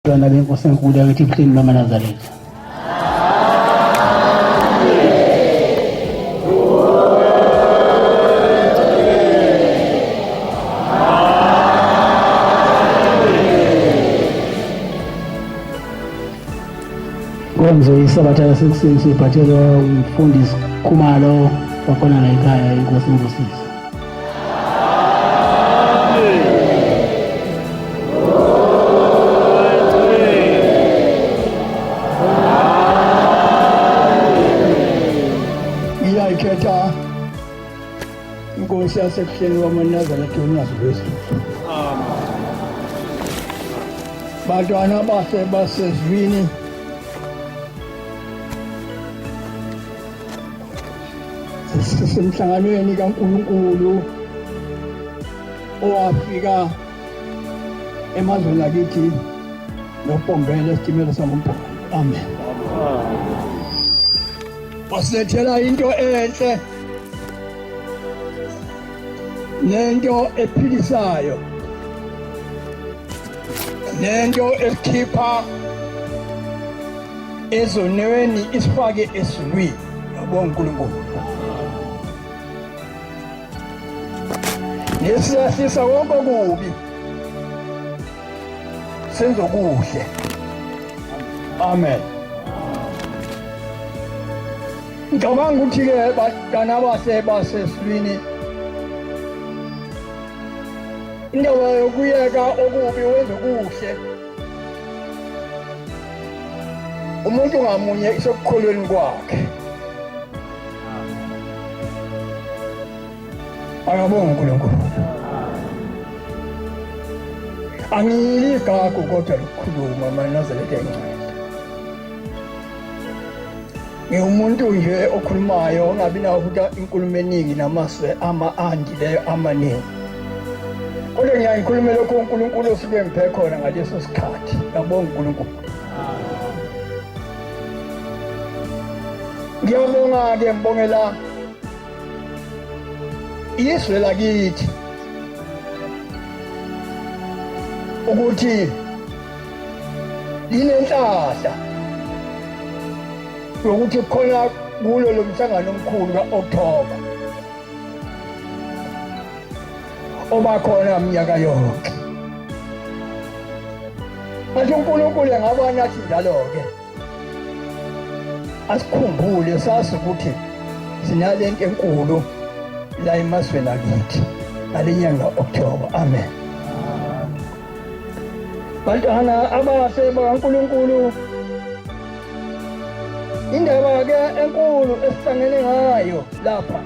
Abantwana benkosi enkulu yakithi ibuhleni noma Nazaretha. Konzo isabatha yasekuseni siphathelwa umfundisi Khumalo wakhona la ekhaya inkosi Mbusisi. Ngiyayikhetha inkosi yasekuhleni wamaNazaretha uNyazo Wesuthu. Bantwana basezwini sisemhlanganweni kaNkulunkulu owafika emazweni akithi noPombela esitimela saMpondo. Amen. Wasilethela into enhle nento ephilisayo nento esikhipha ezonweni isifake esizulwini. Ngiyabonga uNkulunkulu. Nesiyasisa konke okubi senzo kuhle. Amen. Ngicabanga ukuthi-ke bantwana basesizwini indaba yokuyeka okubi wenze kuhle umuntu ngamunye isekukholweni kwakhe. Akabonga uNkulunkulu. Angiyili igagu kodwa lokukhuluma amaNazaretha encane. Ngiwumuntu nje okhulumayo ongabi nawo ukuthi inkulumo eningi namaswe andileyo amaningi. Kodwa ngiyayikhulumela lokho uNkulunkulu osuke ngiphe khona ngaleso sikhathi. Ngiyabonga uNkulunkulu. Ngiyabonga-ke ngibongela izwe lakithi ukuthi linenhlahla yokuthi khona kulo lo mhlangano omkhulu ka-October obakhona minyaka yonke. Manje uNkulunkulu engaba nathi njalo-ke asikhumbule sazi ukuthi sinalento enkulu la emazweni akithi ngale nyanga October. Amen. Bantwana abase bakaNkulunkulu, indaba-ke enkulu esihlangene ngayo lapha,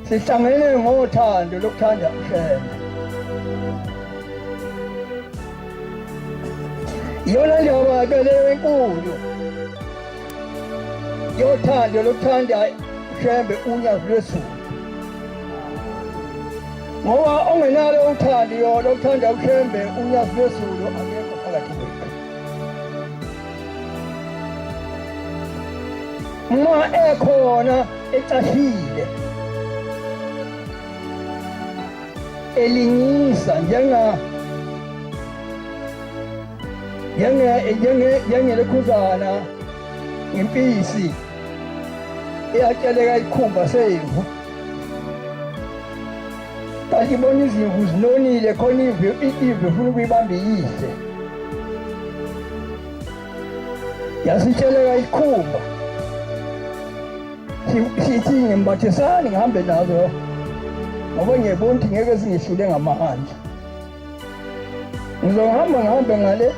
sihlangene ngothando lokuthanda uShembe. Iyona ndaba-ke leyo enkulu yothando lokuthanda uShembe uNyazo Wesuthu. Ngoba ongenalo uthando lokuthanda uShembe uNyazo Wesuthu akekho phakathi kwethu. Uma ekhona ecashile elingisa njengelekhuzana ngempisi eyatsheleka ikhumba semvu, kanti ibona izimvu zinonile khona ive funa ukuyibamba iyihle. Yasitsheleka ikhumba sithi ngimbathisani ngihambe nazo ngoba ngiyabona ukuthi ngeke zingihlule ngamandla. Ngizohamba ngihambe ngale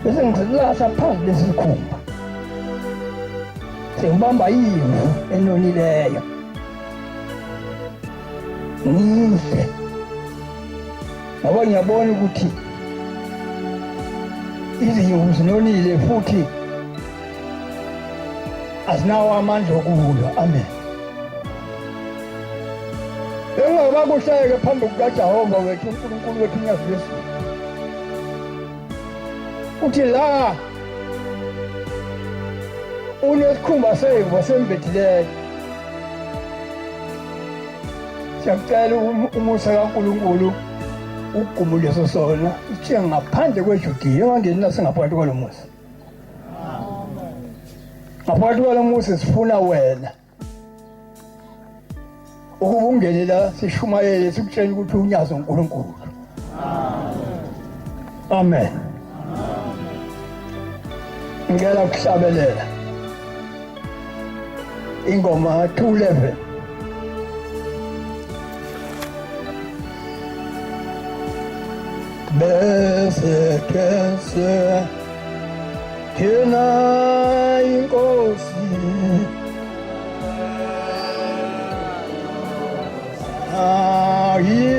bese ngizilahla phansi lesikhumba sengibamba imvu enonileyo ngihle ngoba ngiyabona ukuthi izimvu zinonile futhi azinawo amandla okulwa. Amen. Engaba kushayeke phambi kukaJehova wethu uNkulunkulu wethu uNyazo Wesuthu uthi la unesikhumba semvu sembethileyo Siyakucela umusa kaNkulunkulu ugumu leso sona sithiya ngaphandle kweJudiya engangeni nasengaphakathi kwalo muzi. Ngaphakathi kwalo muzi sifuna wena ukuba ungene la sishumayele sikutshela ukuthi unyazo uNkulunkulu. Amen. Ngicela ukuhlabelela ingoma 211. Bese kese kena inkosi ayijoga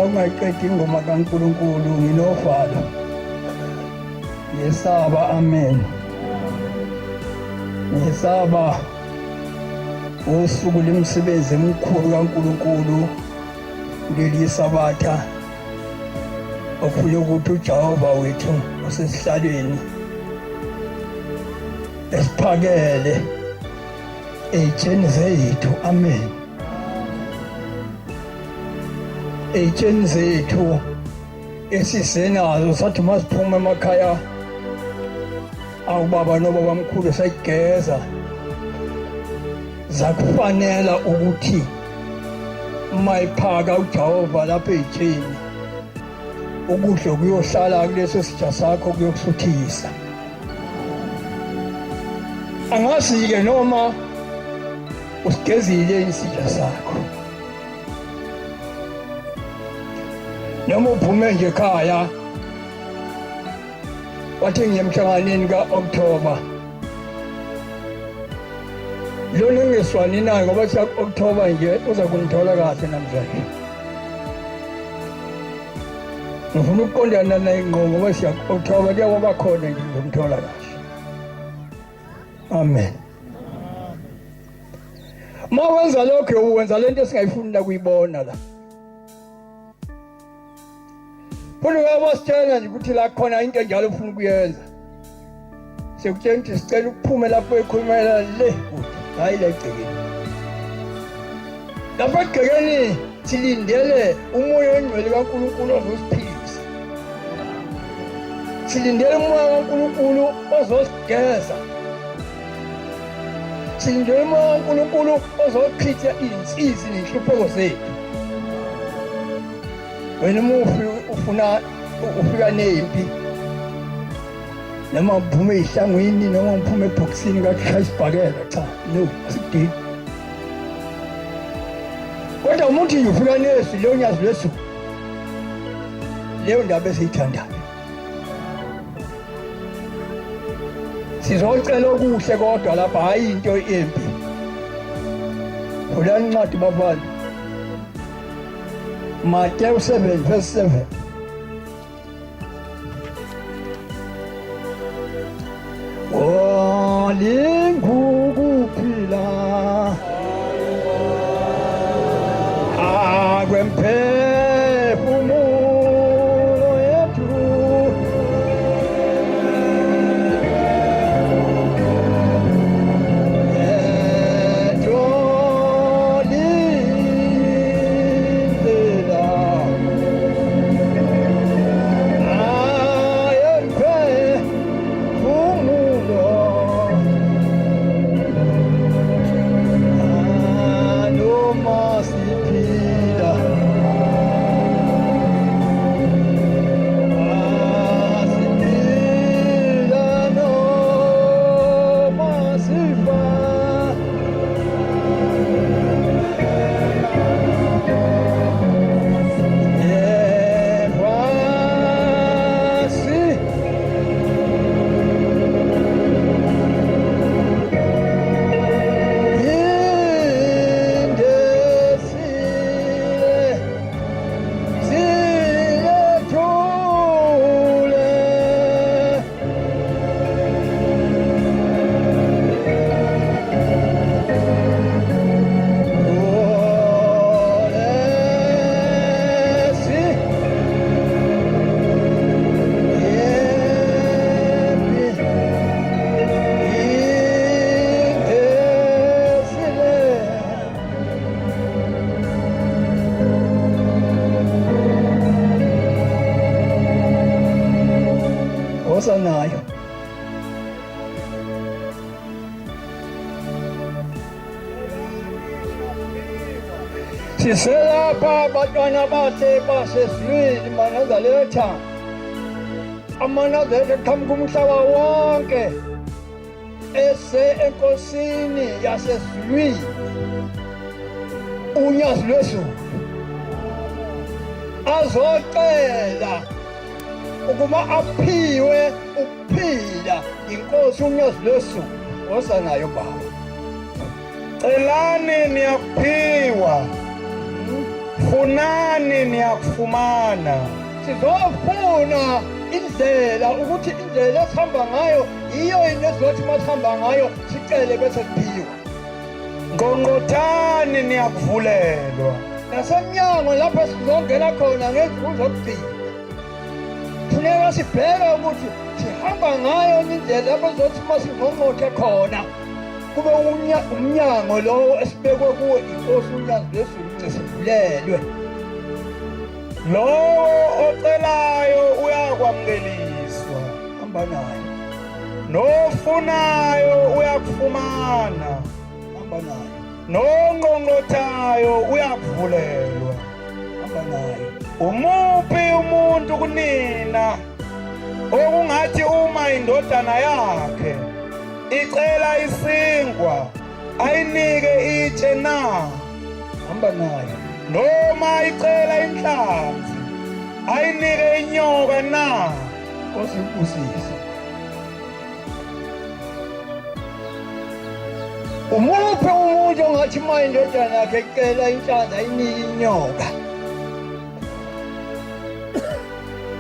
ungayiqedi ingoma kaNkulunkulu nginovalo ngisaba. Amen. Ngisaba usuku lemsebenzi emkhulu kaNkulunkulu ngelisabatha ofuna ukuthi uJehova wethu osesihlalweni esiphakele ey'tsheni zethu. Amen. Ey'tsheni zethu esisenazo sathi masiphuma emakhaya awubaba nobaba mkhulu sayigeza zakufanela ukuthi mayiphaka uJehova lapha ey'tsheni ukudla kuyohlala kuleso sitsha sakho kuyokusuthisa. Angazi-ke noma usigezile isitsha sakho noma uphume nje ekhaya wathi ngiye emhlanganweni ka-October lona engeswani naye ngoba siya October nje uza kunithola kahle namhlanje. Ngifuna ukuqondana naye ngqo ngoba siya October kuyakuba khona nje ngomthola kahle. Amen. Mawenza lokho uwenza lento esingayifuni la kuyibona la. Phela uyabasitshela nje ukuthi la khona into enjalo ufuna ukuyenza. Sekutshela ukuthi sicela ukuphume lapho ekhulumela le hayi la egcekeni. Lapha egcekeni silindele umoya ongcwele kaNkulunkulu ozosiphilisa. Silindele umoya kaNkulunkulu ozosigeza. Silindele umoya kaNkulunkulu ozochitha izinsizi nenhlupheko zethu. Wena ufuna ufika nempi noma uphume ehlangwini noma uphume ebhoksini kakhaya isibhakela cha no asidingi kodwa umuntu ufika nesu leyo nyazi lesu leyo ndaba esiyithandayo sizocela okuhle kodwa lapha hayi into empi Vula incwadi bafana Matthew 7 verse 7 Walingukuphila akwemphefumulo yethu nayo siselapha abantwana bakhe basesizweni manazaletha amanazaletha qhamuka umhlaba wonke ese enkosini yasesizweni unyazi lwezulu azocela ukuba aphiwe ukuphila inkosi unyazi lwesu osanayo baba celani niyakuphiwa funani niyakufumana sizofuna indlela ukuthi indlela esihamba ngayo iyo into ezothi masihamba ngayo sicele bese siphiwa ngqongqothani niyakuvulelwa nasemnyango lapho sizongena khona ngezinto zokugcina funeka sibheke ukuthi sihamba ngayo indlela lapho zothi masingqongqothe khona kube umnyango lowo esibekwe kuwo inkosi unyazi lwezulu sivulelwe lowo ocelayo uyakwamukeliswa hamba naye nofunayo uyakufumana hamba naye nongqongqothayo uyakuvulelwa hamba naye umuphi umuntu kunina okungathi uma indodana yakhe icela isinkwa ayinike itshe na hamba naye noma icela inhlanzi ayinike inyoka na osibusise Umuphi umuntu ongathi uma indodana yakhe icela inhlanzi ayinike inyoka?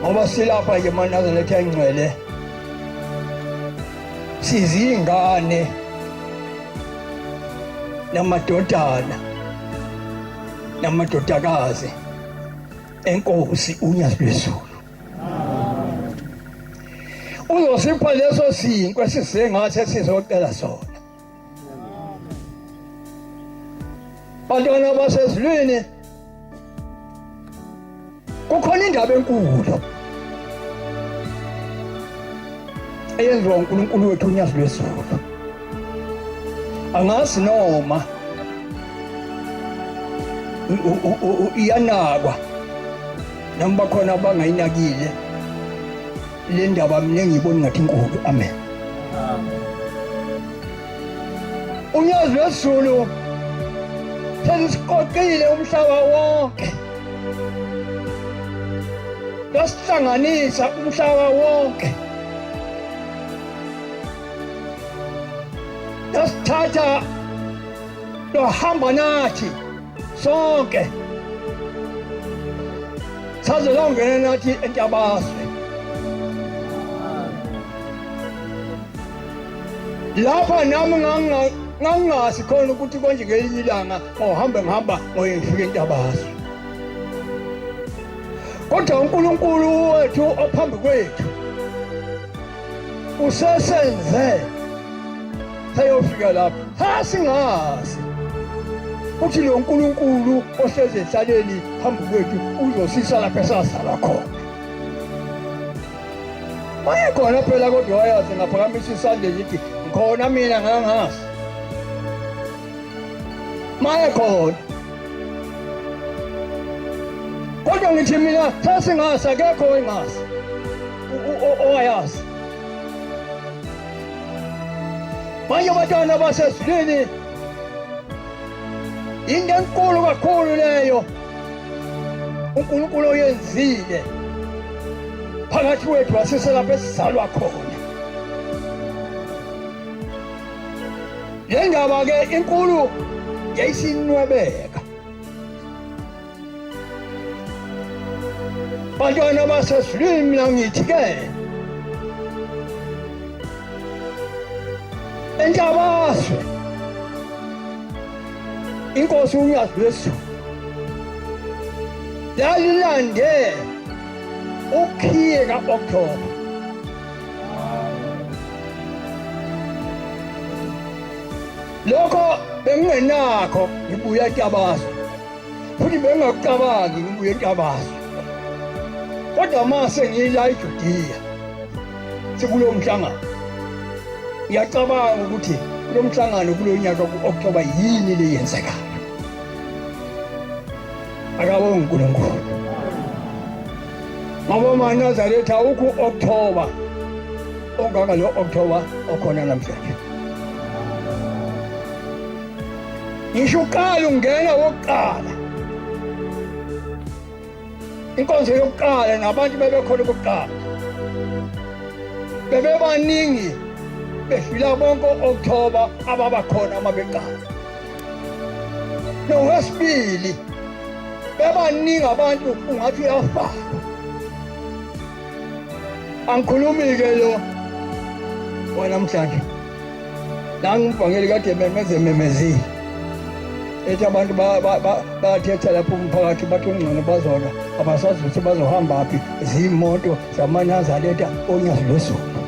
Ngoba silapha nje eManazaretha engcwele sizingane namadodana namadodakazi enkosi uNyazi lwezulu. Uzosipha leso sinkwe sisengathi sizocela sona. Bantwana basezulwini, kukhona indaba enkulu eyenziwa uNkulunkulu wethu uNyazi lwezulu. Angazi noma iyanakwa noma bakhona abangayinakile le ndaba, mina ngiyibona ngathi inkulu. Amen. uNyazi lwezulu sesiqoqile umhlaba wonke, yasihlanganisa umhlaba wonke, yasithatha lohamba nathi sonke saze longena nathi entabazwe. Lapha nami ngangazi khona ukuthi konje ngelinye ilanga ngihamba ngoyefika entabazwe. Kodwa uNkulunkulu wethu ophambi kwethu usesenze sayofika lapha. Sasingazi ukuthi lo uNkulunkulu ohlezi ehlaleni phambi kwethu uzosisa lapha esazalwa khona. Wayekhona phela kodwa wayazi ngaphakamisa isandla lithi khona mina ngangazi. Mayekhona kodwa ngithi mina sasingazi, akekho engazi owayazi. Manje abantwana basezulwini, into enkulu kakhulu leyo uNkulunkulu oyenzile phakathi kwethu wasise lapha esizalwa khona. Le ndaba-ke inkulu yayisinwebeka. Bantwana basezulwini, mina ngithi-ke entabazwe inkosi uNyazi lwezulu lalilande ukhiye ka-October. Lokho bengingenakho ngibuya entabazwe, futhi bengingakucabangi ngibuya entabazwe. Kodwa mase ngila eJudiya sekulo mhlangano, ngiyacabanga ukuthi kulo mhlangano kulo nyaka ku-October yini le yenzekayo. Akabonge uNkulunkulu. Ngoba eManazaretha awukho u-October ongaka lo October okhona namhlanje. Ngisho uqala ungena wokuqala, inkonzo yokuqala nabantu bebekhona kokuqala bebebaningi, bedlula bonke u-October ababakhona uma beqala. Nowesibili bebaningi abantu ungathi uyafana. Angikhulumi-ke lo wanamhlanje, nangivangeli kade memezile ethi abantu bathetha lapho umphakathi bathi ungcono bazona abasazi ukuthi bazohamba phi, ziyimoto zaManazaretha oNyazi lwezulu.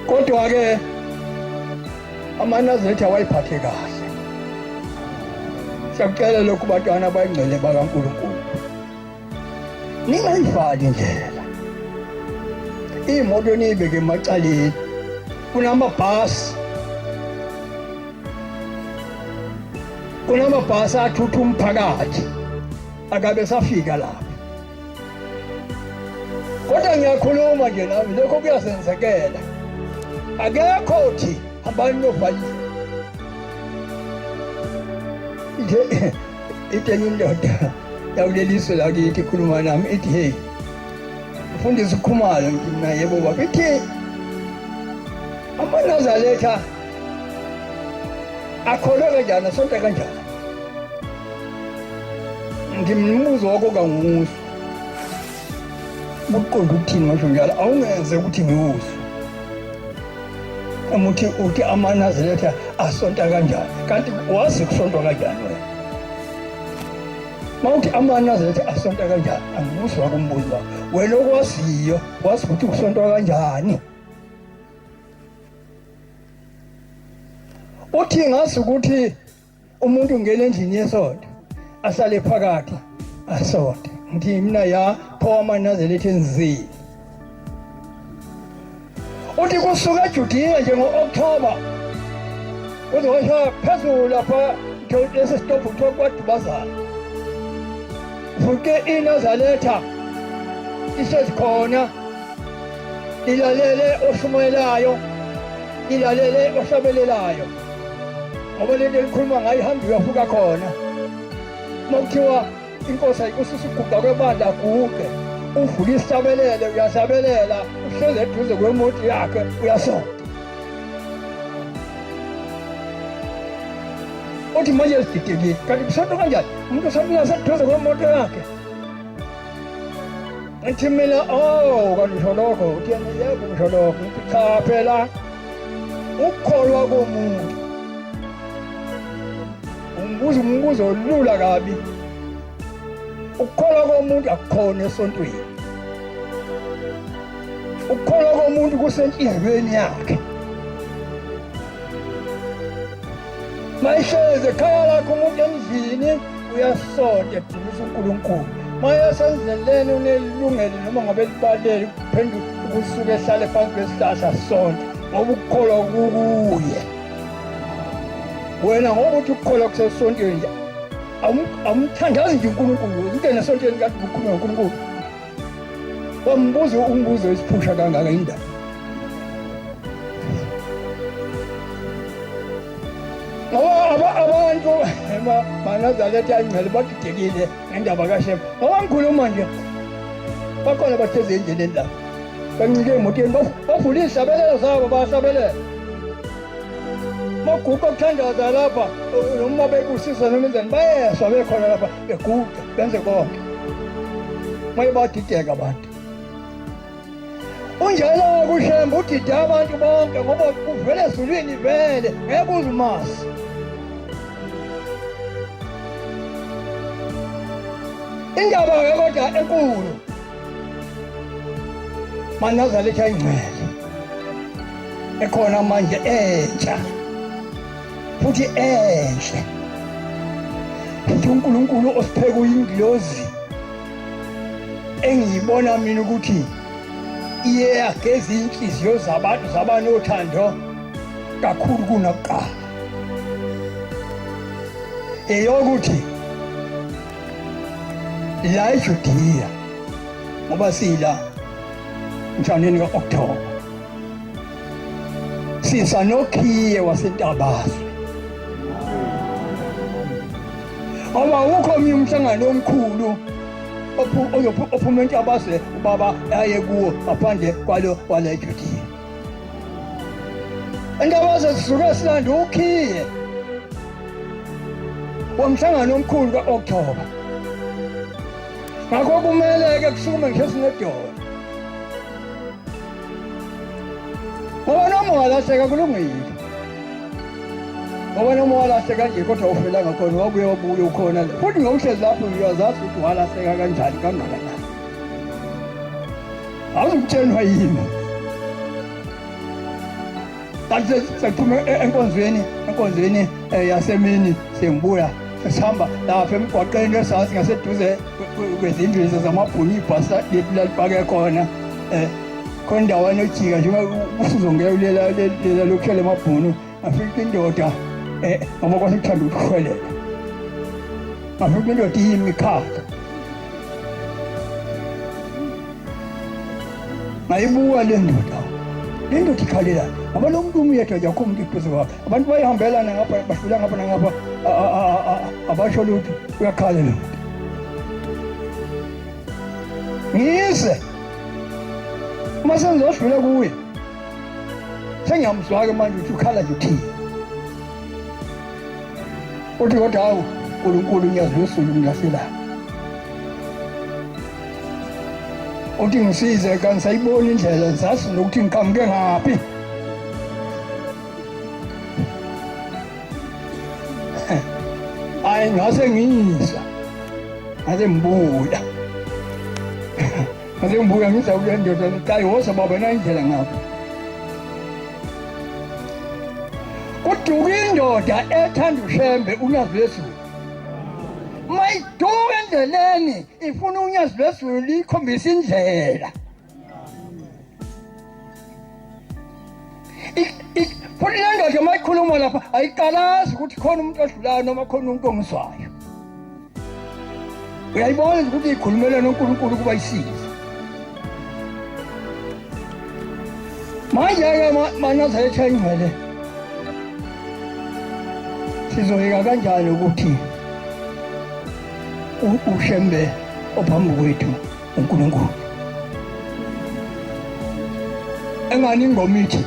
Kodwa-ke aManazaretha wayiphathe kahle. Siyakucela lokhu bantwana bayingcwele bakaNkulunkulu, ningayivali indlela, iy'moto niyibeke emacaleni. Kunamabhasi athutha umphakathi akabe safika lapha. Kodwa ngiyakhuluma nje nami, lokho kuyasenzekela. Akekho thi hambani novalisa. Ithe indoda yakulelizwe lakithi ikhuluma nami ithi, hey mfundisi uKhumalo, ngithi mina yebo baba. Ithi amaNazaretha akholwe kanjani asonta kanjani? Ngimbuzo wakho kangusu buqonda ukuthini ngisho njalo awungenze ukuthi ngiwusu uthi amaNazaretha asonta kanjani kanti wazi ukusontwa kanjani wena? Mawuthi amaNazaretha asonta kanjani angizwa kumbuzo wakho wena okwaziyo wazi ukuthi kusontwa kanjani. Uthi ngazi ukuthi umuntu ungena endlini yesonto asale phakathi asonte ngithi mina ya pho amaNazaretha enzini. Uthi kusuka eJudiya njengo-October uze washa phezulu lapha lesi sitobhu kuthiwa kwadubazana futhi iNazaretha ihlezi khona ilalele oshumayelayo ilalele ohlabelelayo ngoba lento elikhuluma ngayo ihamba uyafika khona. Makuthiwa inkosi ayikususa ukuguqa kwebandla guqe uvula isihlabelele uyahlabelela uhlezi eduze kwemoti yakhe uyasonta. Uthi manje sididekile kanti kusonta kanjani umuntu usonta seduze kwemoto yakhe? Ngithi mina kanti ngisho lokho uthi yebo ngisho lokho ngithi cha phela ukukholwa komuntu umbuzo olula kabi. Ukukholwa komuntu akukhona esontweni. Ukukholwa komuntu kusenhliziyweni yakhe. Mayihleze ekhaya lakho umuntu endlini uyasonta edumisa uNkulunkulu. Mayesendleleni unelungelo noma ngabe libalele kuphenduka ukusuka ehlale phansi kwesihlahla sonke ngoba ukukholwa kukuye. Wena ngoba uthi ukukholwa kusesontweni nje amthandazi nje uNkulunkulu ungena esontweni kanti ukhuluma ngoNkulunkulu. Wambuza umbuzo wesiphusha kangaka indaba. Ngoba abantu amaNazaretha angcwele badidekile ngendaba kaShembe. Ngoba ngikhuluma nje bakhona bahlezi endleleni la bancike emotweni bavula izihlabelelo zabo bahlabelela. Maguqa okuthandaza lapha noma bekusisa noma enzeni bayeswa bekhona lapha beguqa benze konke maye badideka abantu. Unjalo kuShembe udide abantu bonke ngoba kuvele ezulwini vele ngeke uzumasi. Indaba-ke kodwa enkulu amaNazaretha ayingcwele ekhona manje entsha futhi enhle futhi uNkulunkulu osipheka uyingilozi engiyibona mina ukuthi iye yageza inhliziyo zabantu zabanothando kakhulu kunakuqala eyokuthi la eJudiya ngoba sila mhlaneni ka-October sisanokhiye wasentabazwe ngoba ukho omnye umhlangano omkhulu ophuma entabazwe ubaba aye kuwo ngaphandle kwalo wala eJudiya. Entabazwe sisuke silanda ukhiye womhlangano omkhulu ka-October. Ngakho kumele-ke kusukume ngisho sinedolo ngoba noma walahleka kulungile ngoba noma walahleka nje kodwa ufelanga khona wabuye ukhona le futhi ngomhlezi lapho uyazazi ukuthi walahleka kanjani kangakanani awuzukutshenwa yini. Kanti sekuphuma enkonzweni yasemini sengibuya sihamba lapha emgwaqeni esasi ngaseduze kwezindlu zamabhunu ibhasi lethu lalipake khona khona indawana ejika nje usuzongena lela lokuhlala emabhunu ngafika indoda ngoba kwase kuthanda ukuhwelela ngafika indoda iyimikhakha ngayibuka le ndoda ikhalelana ngoba lo muntu umyedwa nje akho umuntu eduze kwakhe abantu bayihambelana ngapha badlula ngapha nangapha abasho lutho uyakhala lo ngise uma sengizodlula kuye sengiyamzwa-ke manje ukuthi ukhala nje uthini uthi kodwa hawu uNkulunkulu unyazi lwesulu ngilaselayo uthi ngisize kanti sayibona indlela ngisazi nokuthi ngiqhamuke ngaphi hayi ngase ngiyisa ngase ngibuya ngase ngibuya ngiza kule ndoda hayi woza baba na indlela ngaphi uduka indoda ethanda ushembe unyazi lwesulu mayiduka endleleni ifuna unyazi lwesulu likhombisa indlela futhi le ndoda mayikhuluma lapha ayiqalazi ukuthi khona umuntu odlulayo noma khona umuntu ongizwayo uyayibona ukuthi ikhulumela noNkulunkulu ukuba isize manje-ke maNazaretha engcwele sizoyeka kanjani ukuthi ushembe ophambi kwethu uNkulunkulu engani ingoma ithi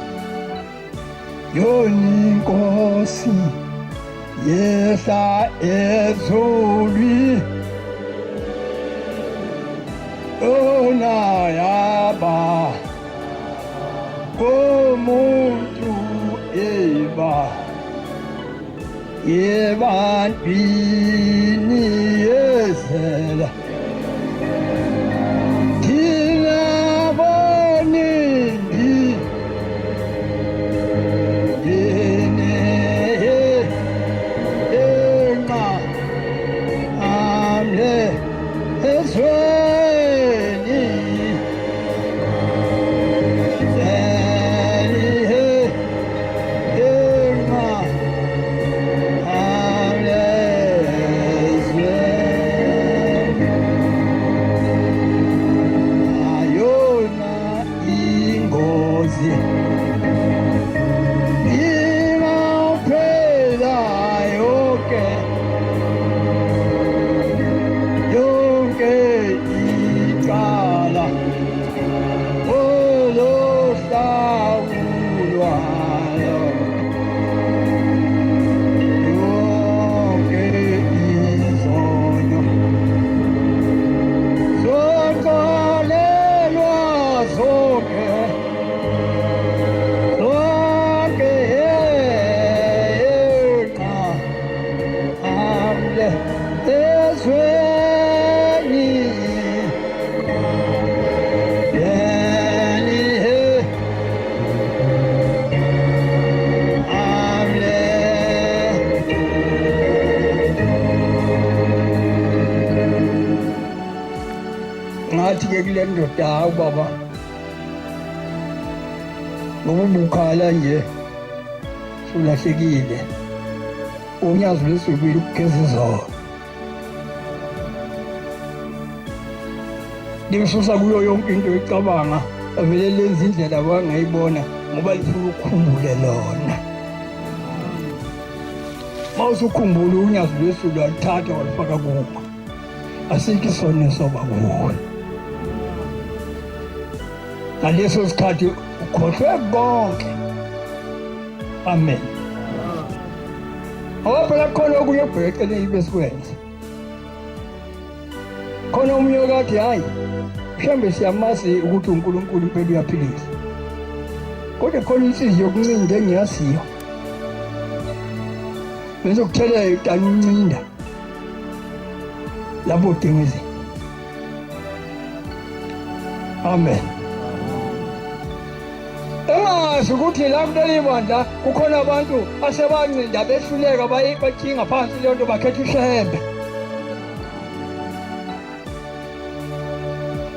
yoni Nkosi yehla ezulwini ona yaba komuntu ebantwini yezela thina boningi ngathi-ke kule ndoda hawu baba ngoba ubukhala nje sulahlekile unyazi lwesulu ukugeza izolo limsusa kuyo yonke into icabanga avele lenza indlela abangayibona ngoba lifuna ukukhumbule lona mawusukhumbula unyazi lwesulu alithatha walifaka kubo asikho isona soba kuwe ngaleso sikhathi ukhohlwe konke amen phela khona okunye okubheceleni besikwenza khona umunye kathi hayi mhlawumbe siyamazi ukuthi uNkulunkulu impela uyaphilisa kodwa khona inhliziyo yokuncinda engiyaziyo ngizokuthelela itani uncinda lapho udinga izinto amen engazi ukuthi la kuleli bandla kukhona abantu asebancinda behluleka bathinga phansi leyo nto bakhetha ishembe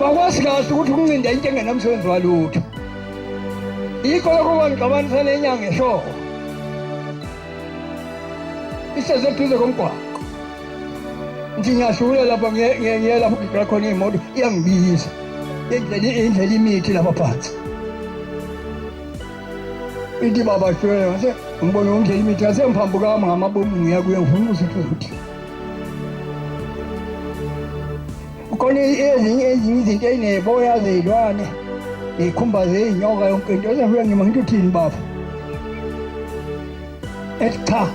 bakwazi kahle ukuthi ukuncinda into engenamsebenzi walutho yikho lokho bangixabanisa nenyanga eshoko iseseduze komgwaqo ngithi ngiyadlula lapha ngiye lapho ngigqala khona iy'moto iyangibiza indlela imithi lapha phansi ithi baba hlwela ngase ngibone indlela imithi ngasemphambukami ngamabomu ngiya kuye ngifuna ukuthi uzothi khona ezinye izinto ey'neboya zey'lwane ney'khumba zey'nyoka yonke into esefika ngima ngithi uthini baba ethi cha,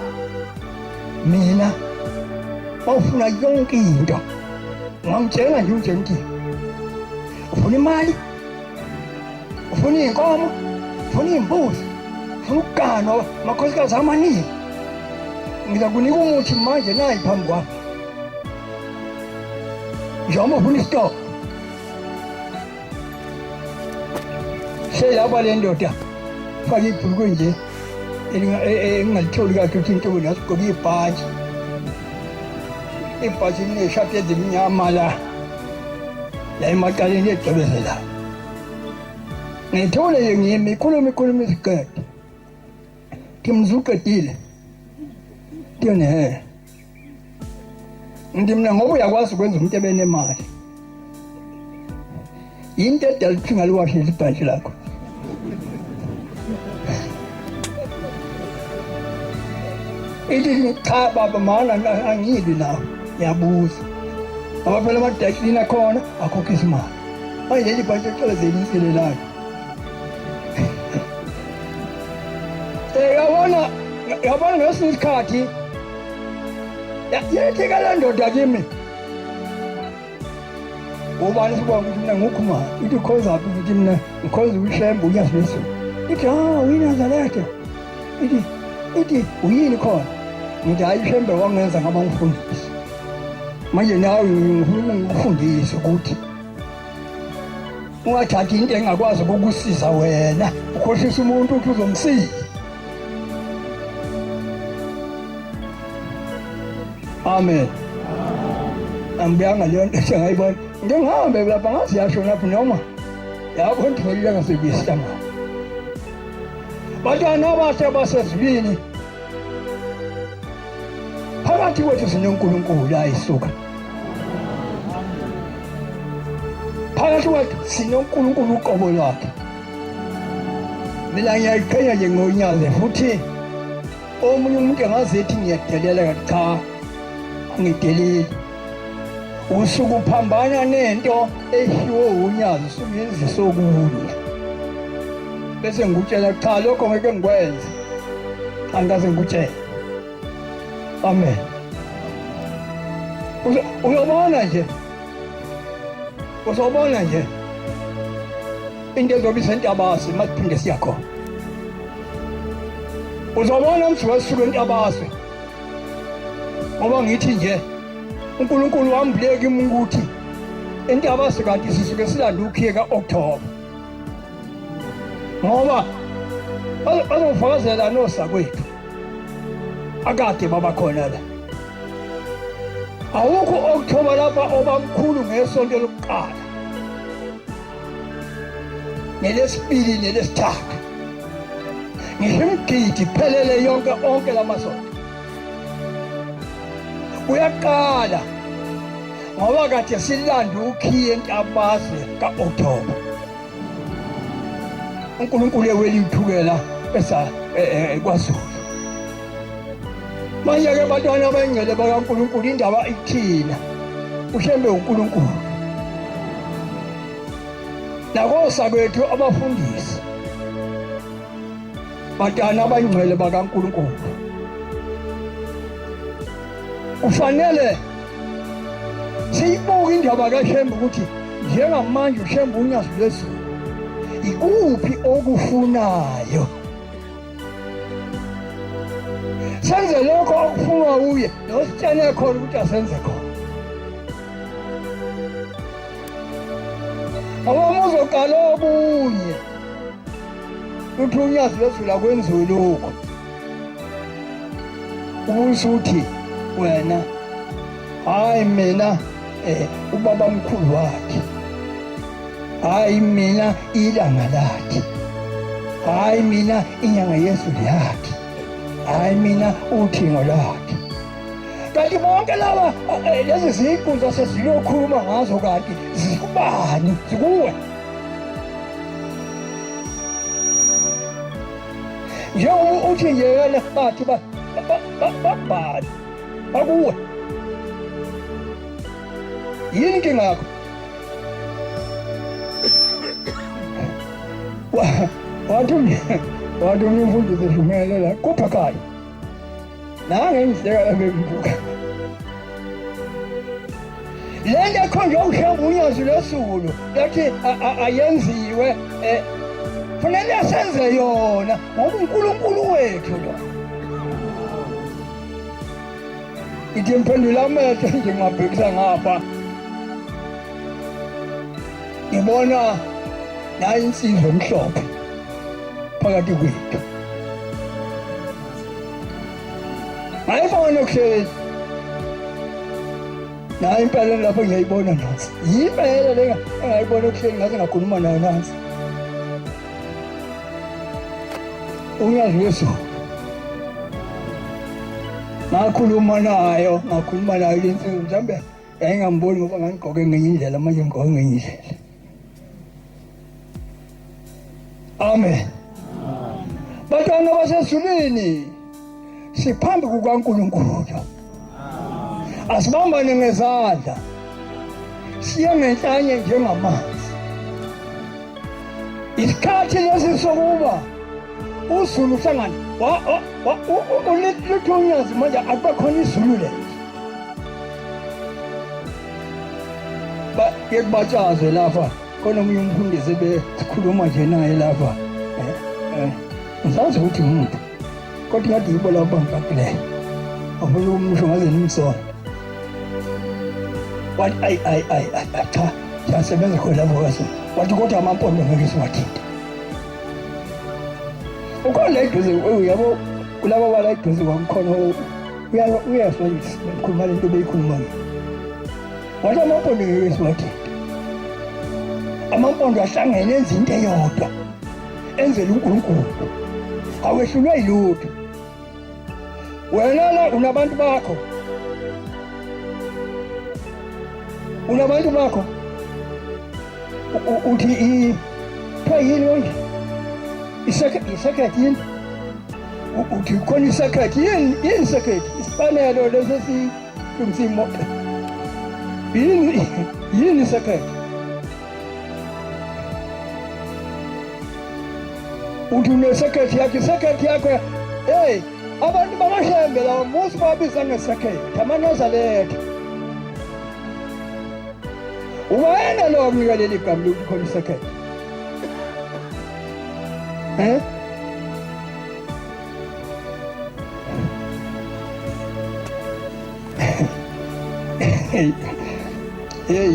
mina bawufuna yonke into ungangitshela nje unjentile. Ufuna imali, ufuna iy'nkomo, ufuna iy'mbuzi, ufuna ukuganwa amakhosikazi amaningi. Ngiza kunika umuthi manje nayi phambi kwakho. Njengoba ufuna isitoko. Seyilapha le ndoda fake ibhulukwe nje engingalitholi kahle ukuthi intombi yasigqoke ibhaji. Ibhaji lineshati ezimnyama la emaqaleni egcebezelayo. Ngithole nje ngimi ikhuluma isiqede. Ngimzuqedile. Ngene. Mina ngoba uyakwazi ukwenza umuntu ebenemali. Into edala ukuthi ngaliwashe ibhaji lakho. Ithi cha baba mana angibi nawe. Yabuza. Ngoba phela amadashini akhona akhokha isimali. Manje leli bhaji ecelezelelelayo. Yabona ngesinye isikhathi yethi ke le ndoda kimi. Ubani sibonga ukuthi mina ngukhuma. Ithi ukhoza aphi ukuthi mina ngikhoza ushembe uyaziso. Ithi uyiNazaretha. Ithi uyini khona? Ngithi hayi ishembe wangenza ngaba ngifundisi. Manje nawe ngifuna ngikufundise ukuthi ungathathi into engakwazi ukukusiza wena, ukhohlisa umuntu ukuthi uzomsiza. Amen. Angibuyanga leyo nto engayibona. Ngihambe lapha ngathi yasho lapho noma yabo ngitholile ngasebisana. Bantwana abahle basezulwini. Phakathi kwethu sinoNkulunkulu ayisuka. Phakathi kwethu sinoNkulunkulu uqobo lwakhe. Mina ngiyayiqhenya nje ngoNyaze futhi omunye umuntu engazethi ngiyadelela cha. Ngidelile. Usuku phambana nento eshiwo uNyazi usuyenza sokunye. Bese ngikutshela cha lokho ngeke ngikwenze. Angikaze ngikutshela. Amen. Uyabona nje. Uzobona nje. Into ezobisa intabasi masiphinde siyakho. Uzobona mthi wasuka intabasi. Ngoba ngithi nje uNkulunkulu wambuleka kimi ukuthi intabasi kanti sisuke silanda ukhiyeka October. Ngoba bazofakazela nosakwethu. Akade baba khona la. Awukho October lapha obamkhulu ngesonto lokuqala. Nelesibili nelesithathu. Ngisho imgidi phelele onke lamasonto. Uyaqala ngoba kade silanda ukhiye intabasi kaOctober. uNkulunkulu ewelithukela besa kwaZulu. Manje ke bantwana abangcwele bakaNkulunkulu indaba ithina. Ushembe uNkulunkulu. Nakosa kwethu abafundisi. Bantwana abangcwele bakaNkulunkulu. Ufanele siyibuke indaba kaShembe ukuthi njengamanje uShembe uNyazi lezulu ikuphi okufunayo. Senze lokho okufunwa uye nositshene khona ukuthi asenze khona. Awamuzo qala obunye uthi uNyazi lezulu akwenziwe lokho. Usuthi wena hayi mina ubaba mkhulu wakhe, hayi mina ilanga lakhe, hayi mina inyanga yezulu yakhe, hayi mina uthingo lakhe. Kanti bonke laba lezi zinkundla sesiyokhuluma ngazo kanti zikubani zikuwe. Njengoba uthi nje yena bathi babhali akuwe yini inkinga yakho? Wathi umfundisi shumelela kuphakayi nangendleka lamembuka lento ekhonjwa uhlamba unyazi lwesulu lathi ayenziwe fanele asenze yona ngoba uNkulunkulu wethu lo ithi imphendula amehlo nje ngabhekisa ngapha ngibona nayo insizwa emhlophe phakathi kwethu ayibona kuhlezi nayo impela lapho ngiyayibona nansi yimpela le engayibona kuhlezi ngaze ngakhuluma nayo nansi unyazi wesu ngakhuluma nayo le nsizwa mhlawumbe yayingamboni ngoba ngangigqoke ngenye indlela manje ngigqoke ngenye indlela. Amen. Bantwana basezulwini siphambi kukaNkulunkulu. Asibambane ngezandla. Siye ngenhlanye njengamanzi. Isikhathi lesi sokuba uZulu uhlangana ulithunyazi manje akukhona izulu le. Yekubatshaze lapha khona omunye umfundisi besikhuluma nje naye lapha ngisazi ukuthi umuntu kodwa ngathi yibo lapha ngikakule afuna umusho ngaze nimsona wathi cha siyasebenza khona lapho kaso wathi kodwa amampondo ngeke siwathinta ukhona eduze uyabo kulabo bala eduze kwamkhona uyaswa ukukhuluma lento beyikhuluma wathi amampondo ngeke siwathinta amampondo ahlangene enza into eyodwa enzela uNkulunkulu awehlulwe yilutho wena la unabantu bakho uthi phayini wonke isekhethi yini uthi khona isekhethi yini isekhethi isipanelo lesi silungisa imoto yini isekhethi uthi unesekhethi yakho hey abantu bamahlembe lawo musi babiza ngesekhethi amaNazaretha ubayena lo kunika leli gama lokuthi khona isekhethi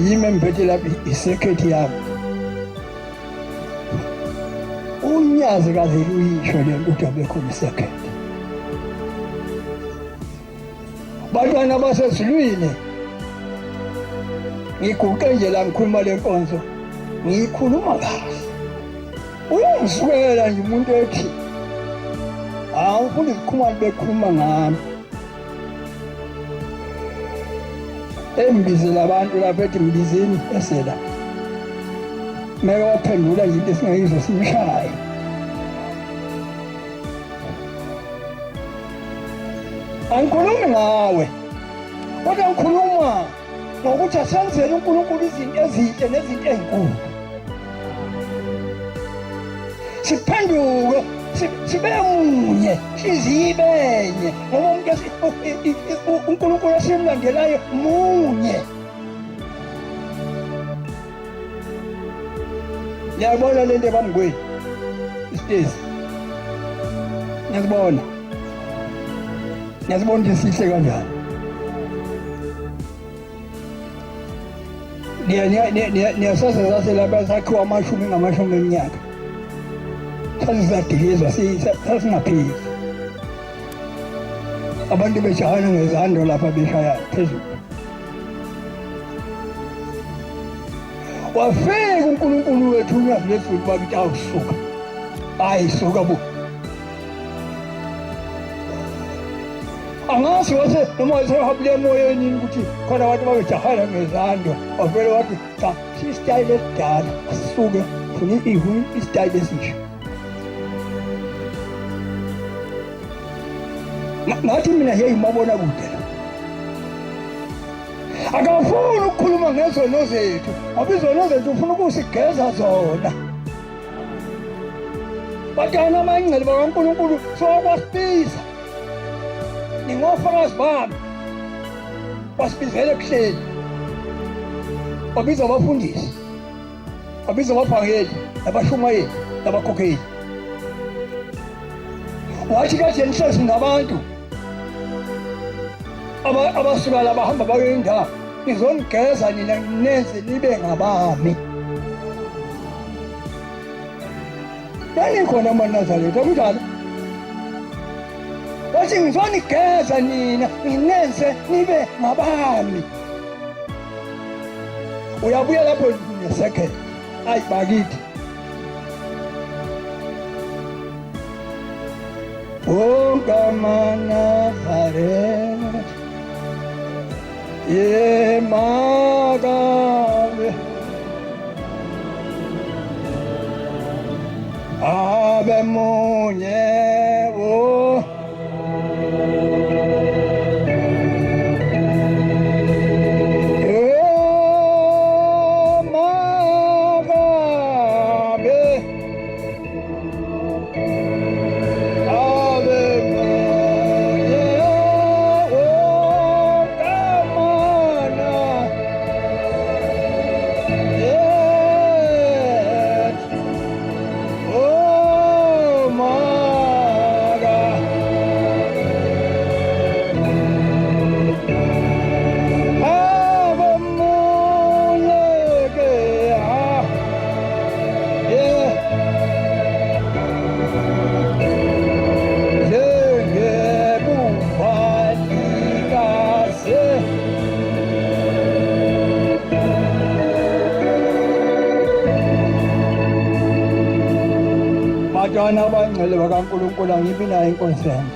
yimi emphethe lapha isekhethi yami unyazi kaze uyisho le ukuthi abekhona isekhethi bantwana basezulwini ngiguqe nje la ngikhuluma le nkonzo ngiyikhuluma kahle uyangizwela nje umuntu ethi awufuni ukukhuluma bekhuluma ngami embizela abantu lapha ethi mbizeni esela meke waphendula yinto esingayizwa simshaye angikhulumi ngawe kodwa ngikhuluma ngokuthi asenzele uNkulunkulu izinto ezinhle nezinto ezinkulu siphenduke sibe munye ihliziyo ibenye ngoba uNkulunkulu esimlandelayo munye ngiyabona lento ebamngweni isitezi ngiyabona ukuthi sihle kanjani niyasaza zaselapha sakhiwa amashumi eminyaka sasizadilizwa sasingapheli abantu beshayana ngezando lapha beshaya phezulu wafika uNkulunkulu wethu unyazi lwezulu bakithi awusuka ayisuka bo angazi wase noma wasehabule emoyeni ukuthi khona abantu babejahana ngezando wavele wathi cha sisitayile esidala asisuke funa isitayile esisha ngathi mina yeyimabona kude akafuni ukukhuluma ngezono zethu ngoba izono zethu ufuna ukusigeza zona bantwana abangcwele bakaNkulunkulu sokwasipisa ningofakazi bami wasibizele kuhleli wabiza abafundisi wabiza ababhangeli nabashumayeli nabakhokheli wathi kade nihlezi nabantu abasuka la bahamba bayoyindawo nizongigeza nina nenze nibe ngabami yanikhona amaNazaretha akunjalo wathi ngizonigeza nina nginenze nibe ngabami uyabuya lapho nesecond ayi bakithi wonke amaNazaretha yemakabe abe munye wo Bantwana abangcwele bakaNkulunkulu angibi nayo inconsent.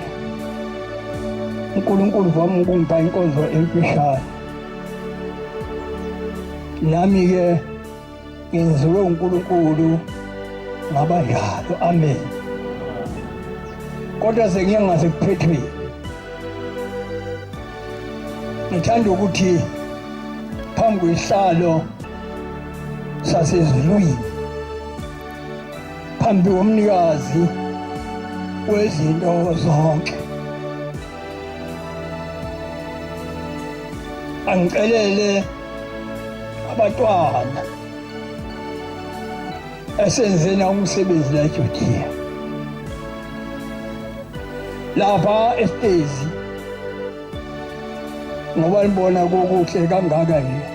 uNkulunkulu wami ukungipha inkonzo emfishane. Nami-ke ngenziwe uNkulunkulu ngaba njalo. Amen. Kodwa sengiye ngasekuphethwe. Ngithanda ukuthi phambi kwesihlalo sasezulwini phambi komnikazi wezinto zonke angicelele abantwana esenzena umsebenzi la eJudiya lapha esitezi ngoba libona kukuhle kangaka nje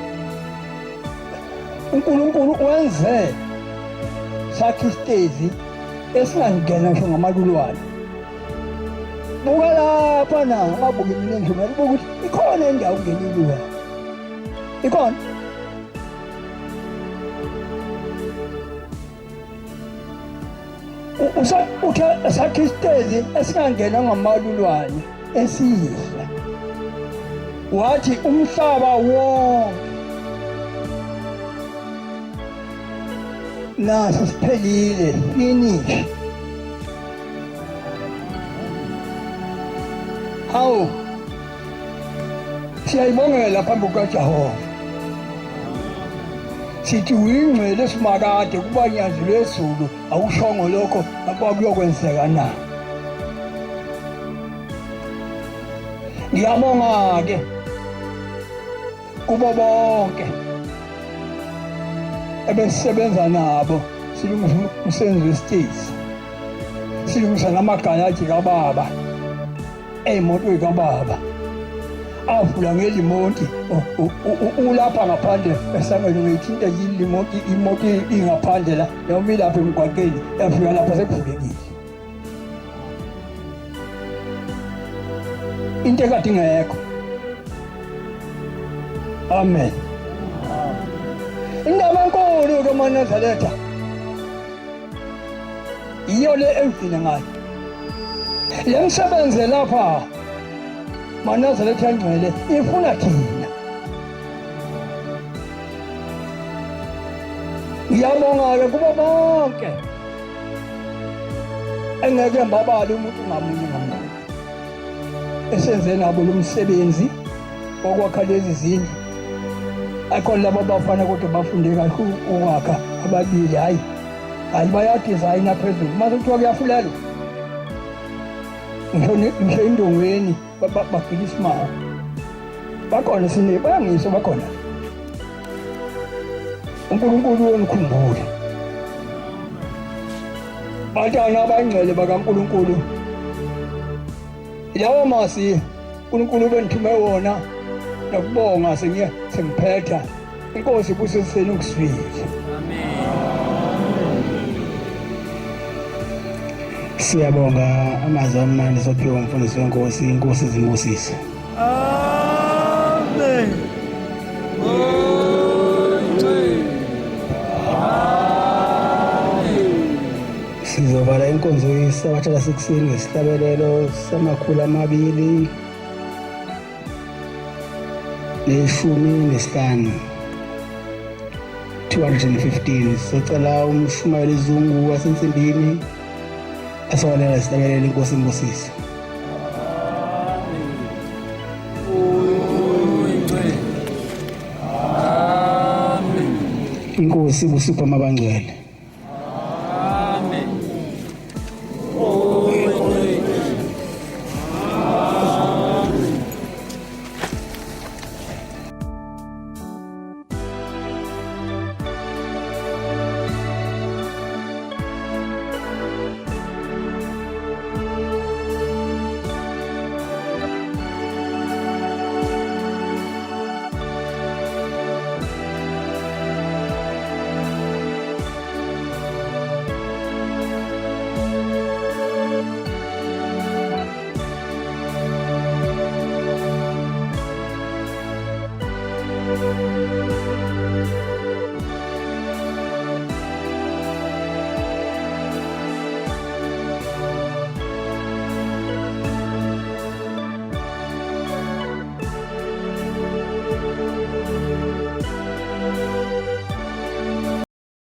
uNkulunkulu wenze sakhe isitezi esingangena ngisho ngamalulwane. Buka lapha na ngabuka mina nje ngalibuka ukuthi ikhona indawo ngenilwa. Ikhona. Utha sakhe isitezi esingangena ngamalulwane esihle. Wathi umhlaba wonke naso siphelile, finish. Hawu siyayibongela phambi kukaJehova sithi uyingcwele simakade kuba nyanzi lwezulu awushongo lokho lapha kuyokwenzeka na. Ngiyabonga-ke kubo bonke ebesisebenza nabo silungisa umsebenzi wesitezi, silungisa namagalaji kababa ey'motweni kababa avula ngelimonti ulapha ngaphandle esangweni ngiyithinta yini imoto ingaphandle la noma ilapha emgwaqeni yafika lapha sekuvulekile into ekade ingekho. Amen. Indaba enkulu kaManazaretha iyo le evile ngayo le msebenzi lapha Manazaretha angcwele ifuna thina. Ngiyabonga-ke kubo bonke engeke mbabali umuntu ngamunye ngamunye esenze nabo lo msebenzi wokwakha lezi zindlu. Akhona labo bafana kodwa bafunde kahle ukwakha ababili hayi bayadizayina phezulu mase kuthiwa kuyafulelwa ngisho endongweni bagila isimanga bakhona bayangisho bakhona uNkulunkulu womkhumbule bantwana abangcwele bakaNkulunkulu lawo masi uNkulunkulu benithume wona nokubonga sengiphetha inkosi ibusiseni ukuswile. Siyabonga amazwi amnandi sophiwa umfundisi wenkosi, inkosi izimbusise. Amen. Sizovala inkonzo yesabatha lasekuseni ngesihlabelelo sama215 215. Socela umshumayeli Zungu wasensimbini asowalela isihlabelelo inkosi imbusise. Inkosi ibusipha amabangcwele.